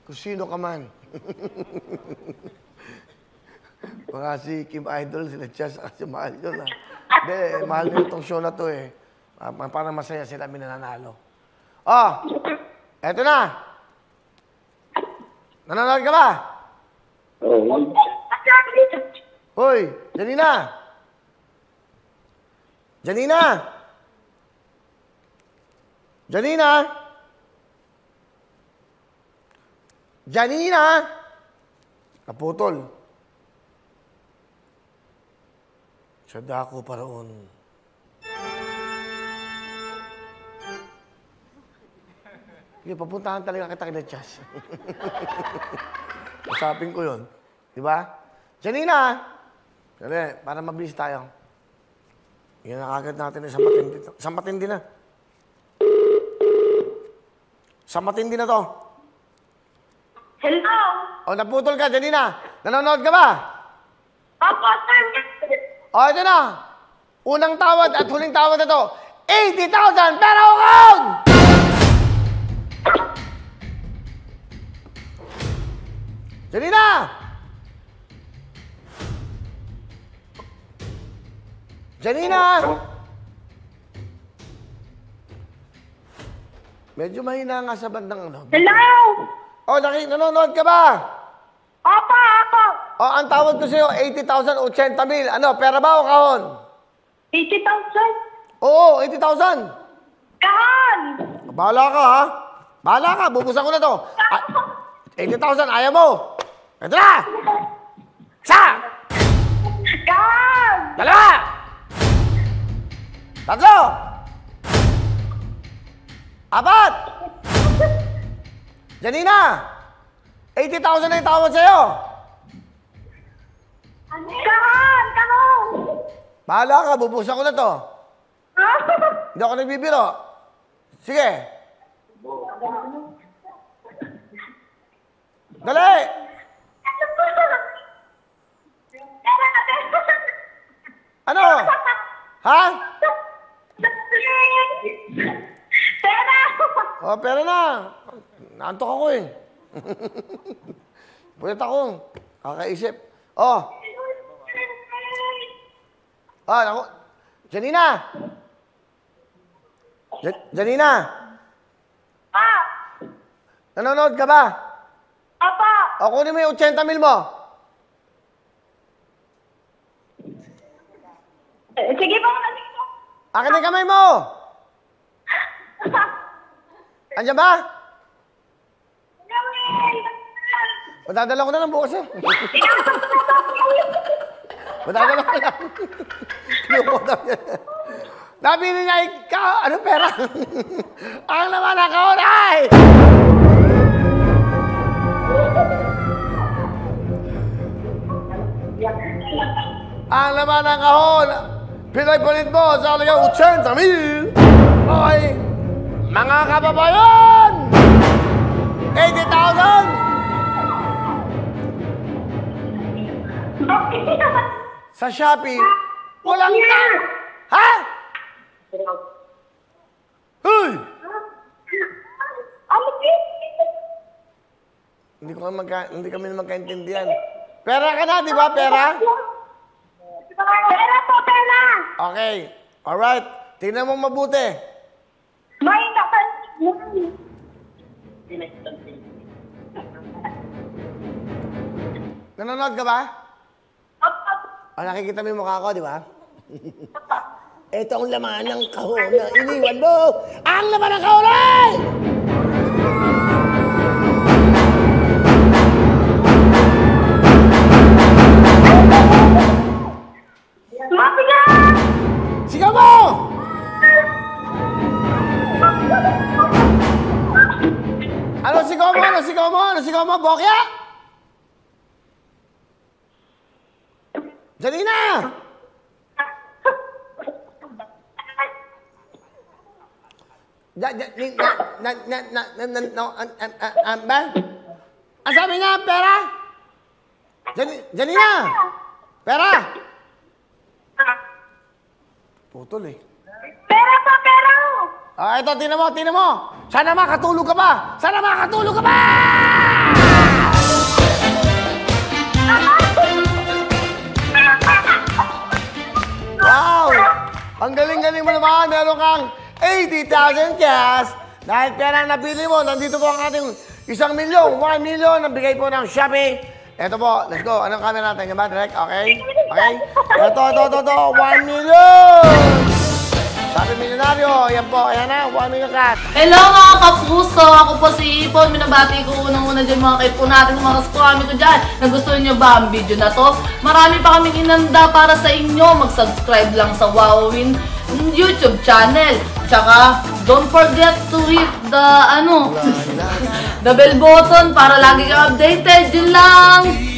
Kung sino ka man. Baka si Kim Idol, sila Chas, kasi mahal yun ah. Hindi, mahal nyo itong show na to eh. Parang masaya sila minananalo. Oh, eto na. Nanonood ka ba? Hoy, Janina! Janina! Janina! Janina! Naputol. Sa dako pa roon. Sige, papuntahan talaga kita kina Chas. Usapin ko yun. Diba? Janina! Kaya, para mabilis tayo. Yan ang agad natin sa matindi. Sa matindi na. Sa matindi na to. Hello? O, naputol ka, Janina. Nanonood ka ba? Opo, sir. O, ito na. Unang tawad at huling tawad na to. 80,000 pera account! Janina! Janina! Medyo mahina nga sa bandang ano. Hello? O, nanonood ka ba? Opo, opo. O, ang tawad ko sa'yo, 80,000, 80,000. Ano, pera ba o kahon? 80,000? Oo, 80,000. Kahon! Bahala ka, ha? Bahala ka, bubusan ko na to. 80,000, ayaw mo. Ito na! Isa! Kahon! Dalawa! Tatlo! Apat! Janina! 80,000 na yung tawad sa'yo. Kahon! Kahon! Bahala ka, bubusan ko na to. Hindi ako nagbibiro. Sige. Dali! Ano? Ha? Pera! O, pera na. Naantok ako eh. Pulit ako. Kakaisip. Oh. Ah, naku. Janina! Janina! Ah! Nanonood ka ba? Opo! O, kunin mo yung 80,000 mo. Sige po. Akin na yung kamay mo. Andiyan ba? Madadala ko na lang bukas eh. Madadala ko lang. Nabili niya ikaw. Ano pera? Ang naman ang kahon ay! Ang laman ng kahon, pinagpalit mo sa halagang 80,000. Okay, mga kababayan! 80,000! Sa Shopee, walang ha? Hoy! Hindi kami magkaintindihan. Pera ka na, di ba? Pera? Pera po, pera! Okay. Alright. Tingnan mo mabuti. May nakan... Nanonood ka ba? O, nakikita mo yung mukha ko, di ba? Ito ang laman ng kahon na iniwan mo. Ang laman ng kahon ay! Sigaw mo! Ano sigaw mo? Ano sigaw mo? Ano sigaw mo? Bokya? Janina! Ba? Ang sabi niya, pera? Janina! Pera! Putol eh. Pera pa, pera! Ah, ito, tinan mo, tinan mo. Sana makatulog ka pa! Sana makatulog ka pa! Wow! Ang galing-galing mo naman. Meron kang 80,000 cash. Dahil pera ang napili mo, nandito po ang ating 1 milyon, 1 million ang bigay po ng Shopee. Ito po, let's go. Anong camera natin? Yung ba, direct? Okay? Okay? Ito, 1 million! Shopee Milyonaryo. Yan po, ayan na, 1 million cash. Hello mga kapuso! Ako po si Ipon. Minabati ko unang-una dyan mga kaipo natin, mga kaskwami ko dyan. Nagustuhan nyo ba ang video na to? Marami pa kaming inanda para sa inyo. Mag-subscribe lang sa Wowin YouTube channel. Tsaka, don't forget to hit the, the bell button para lagi kang updated. Yun lang!